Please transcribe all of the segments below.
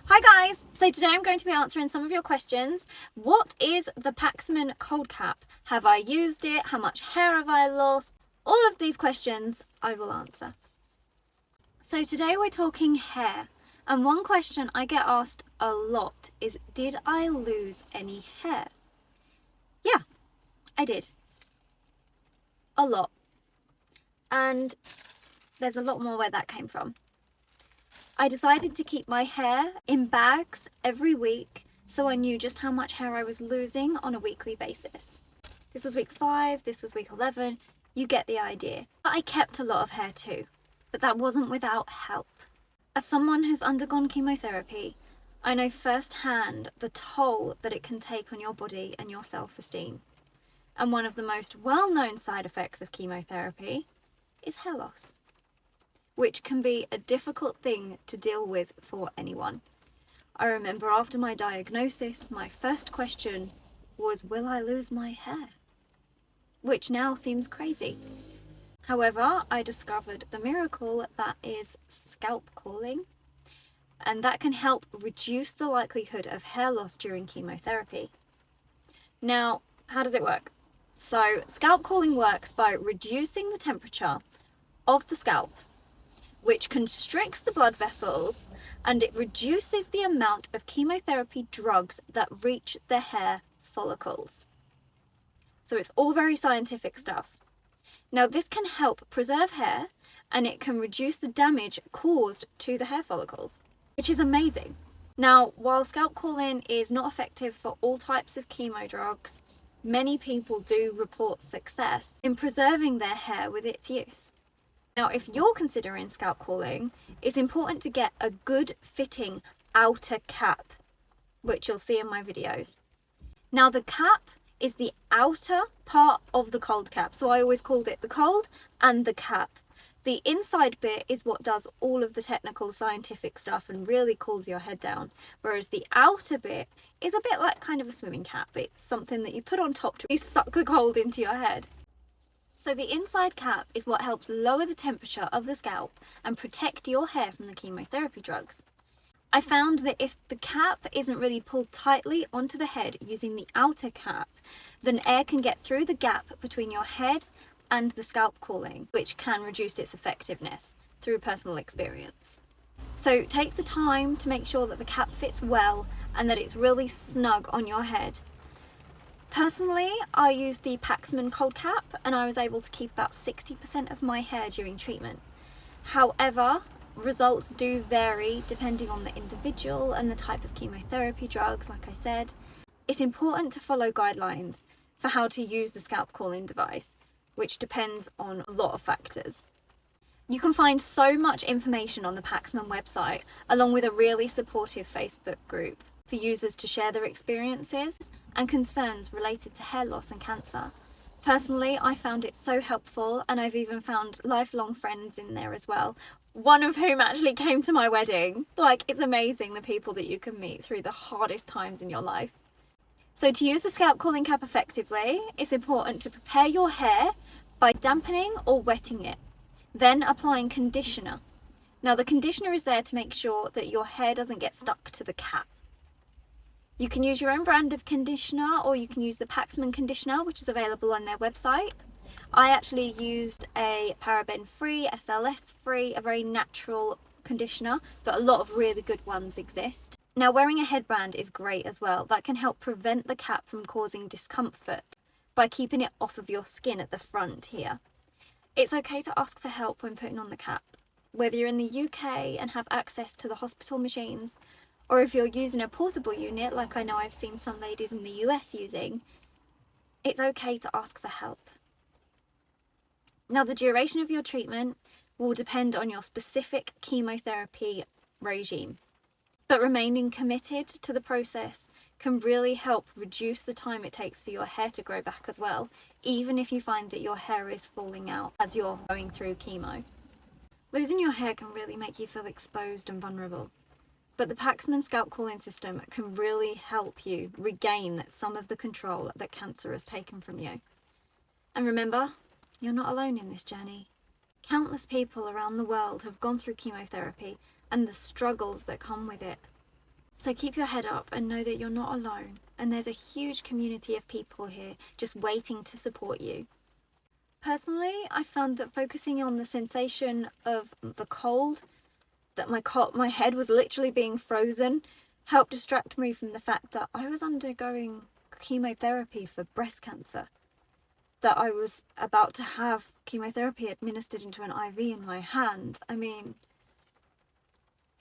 Hi guys! So today I'm going to be answering some of your questions. What is the Paxman Cold Cap? Have I used it? How much hair have I lost? All of these questions I will answer. So today we're talking hair, and one question I get asked a lot is, did I lose any hair? Yeah, I did. A lot. And there's a lot more where that came from. I decided to keep my hair in bags every week so I knew just how much hair I was losing on a weekly basis. This was week 5, this was week 11, you get the idea. I kept a lot of hair too, but that wasn't without help. As someone who's undergone chemotherapy, I know firsthand the toll that it can take on your body and your self-esteem. And one of the most well-known side effects of chemotherapy is hair loss, which can be a difficult thing to deal with for anyone. I remember after my diagnosis, my first question was, will I lose my hair? Which now seems crazy. However, I discovered the miracle that is scalp calling, and that can help reduce the likelihood of hair loss during chemotherapy. Now, how does it work? So, scalp calling works by reducing the temperature of the scalp, which constricts the blood vessels, and it reduces the amount of chemotherapy drugs that reach the hair follicles. So it's all very scientific stuff. Now this can help preserve hair, and it can reduce the damage caused to the hair follicles, which is amazing. Now, while scalp calling is not effective for all types of chemo drugs, many people do report success in preserving their hair with its use. Now, if you're considering scalp calling, it's important to get a good fitting outer cap, which you'll see in my videos. Now, the cap is the outer part of the cold cap, so I always called it the cold and the cap. The inside bit is what does all of the technical scientific stuff and really cools your head down, whereas the outer bit is a bit like kind of a swimming cap. It's something that you put on top to suck the cold into your head. So the inside cap is what helps lower the temperature of the scalp and protect your hair from the chemotherapy drugs. I found that if the cap isn't really pulled tightly onto the head using the outer cap, then air can get through the gap between your head and the scalp calling, which can reduce its effectiveness through personal experience. So take the time to make sure that the cap fits well and that it's really snug on your head. Personally, I used the Paxman Cold Cap and I was able to keep about 60% of my hair during treatment. However, results do vary depending on the individual and the type of chemotherapy drugs, like I said. It's important to follow guidelines for how to use the scalp calling device, which depends on a lot of factors. You can find so much information on the Paxman website, along with a really supportive Facebook group for users to share their experiences and concerns related to hair loss and cancer. Personally, I found it so helpful, and I've even found lifelong friends in there as well, one of whom actually came to my wedding. Like, it's amazing the people that you can meet through the hardest times in your life. So to use the scalp calling cap effectively, it's important to prepare your hair by dampening or wetting it, then applying conditioner. Now the conditioner is there to make sure that your hair doesn't get stuck to the cap. You can use your own brand of conditioner, or you can use the Paxman conditioner, which is available on their website. I actually used a paraben-free, SLS-free, a very natural conditioner, but a lot of really good ones exist. Now, wearing a headband is great as well. That can help prevent the cap from causing discomfort by keeping it off of your skin at the front here. It's okay to ask for help when putting on the cap, whether you're in the UK and have access to the hospital machines, or if you're using a portable unit, like I know I've seen some ladies in the US using, it's okay to ask for help. Now, the duration of your treatment will depend on your specific chemotherapy regime, but remaining committed to the process can really help reduce the time it takes for your hair to grow back as well, even if you find that your hair is falling out as you're going through chemo. Losing your hair can really make you feel exposed and vulnerable. But the Paxman scalp calling system can really help you regain some of the control that cancer has taken from you. And remember, you're not alone in this journey. Countless people around the world have gone through chemotherapy and the struggles that come with it. So keep your head up and know that you're not alone, and there's a huge community of people here just waiting to support you. Personally, I found that focusing on the sensation of the cold, that my head was literally being frozen, helped distract me from the fact that I was undergoing chemotherapy for breast cancer. That I was about to have chemotherapy administered into an IV in my hand. I mean,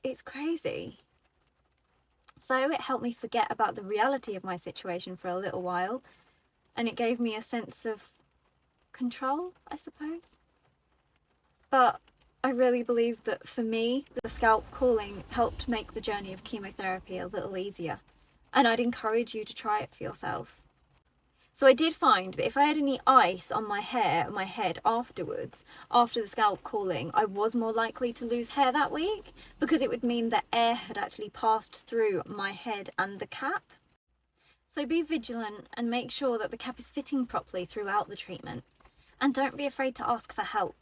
it's crazy. So it helped me forget about the reality of my situation for a little while, and it gave me a sense of control, I suppose. But I really believe that for me, the scalp cooling helped make the journey of chemotherapy a little easier, and I'd encourage you to try it for yourself. So I did find that if I had any ice on my hair, my head afterwards, after the scalp cooling, I was more likely to lose hair that week, because it would mean that air had actually passed through my head and the cap. So be vigilant and make sure that the cap is fitting properly throughout the treatment. And don't be afraid to ask for help.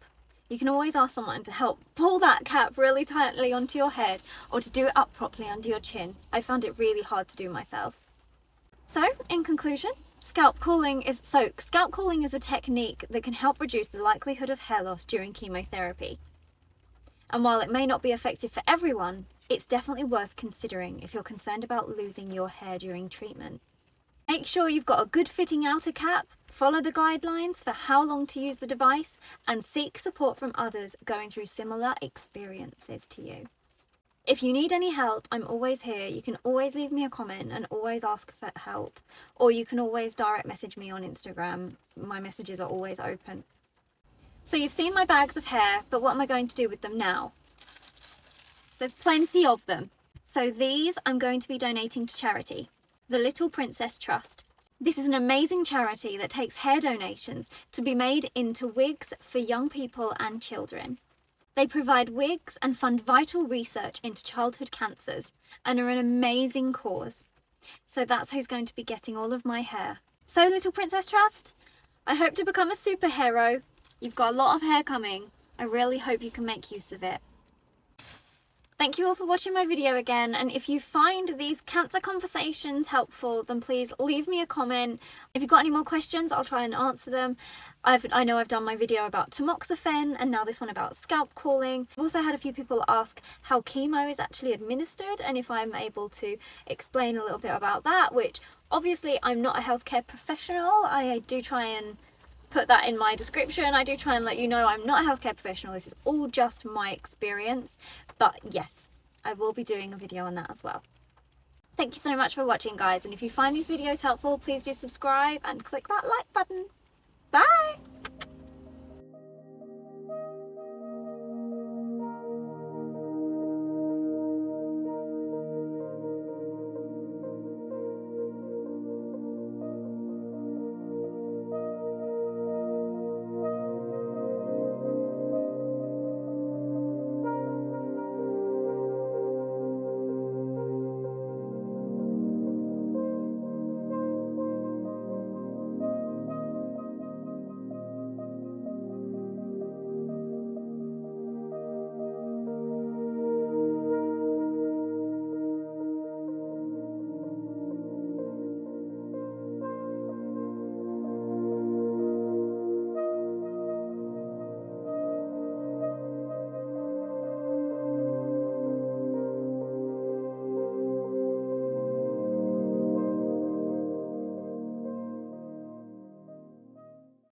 You can always ask someone to help pull that cap really tightly onto your head, or to do it up properly under your chin. I found it really hard to do myself. So, in conclusion, scalp cooling is a technique that can help reduce the likelihood of hair loss during chemotherapy. And while it may not be effective for everyone, it's definitely worth considering if you're concerned about losing your hair during treatment. Make sure you've got a good fitting outer cap, follow the guidelines for how long to use the device, and seek support from others going through similar experiences to you. If you need any help, I'm always here. You can always leave me a comment and always ask for help, or you can always direct message me on Instagram. My messages are always open. So you've seen my bags of hair, but what am I going to do with them now? There's plenty of them. So these I'm going to be donating to charity, the Little Princess Trust. This is an amazing charity that takes hair donations to be made into wigs for young people and children. They provide wigs and fund vital research into childhood cancers, and are an amazing cause. So that's who's going to be getting all of my hair. So Little Princess Trust, I hope to become a superhero. You've got a lot of hair coming. I really hope you can make use of it. Thank you all for watching my video again, and if you find these cancer conversations helpful, then please leave me a comment. If you've got any more questions, I'll try and answer them. I know I've done my video about tamoxifen, and now this one about scalp cooling. I've also had a few people ask how chemo is actually administered, and if I'm able to explain a little bit about that, which obviously I'm not a healthcare professional. I do try and put that in my description. I do try and let you know I'm not a healthcare professional. This is all just my experience. But yes, I will be doing a video on that as well. Thank you so much for watching, guys. And if you find these videos helpful, please do subscribe and click that like button. Bye!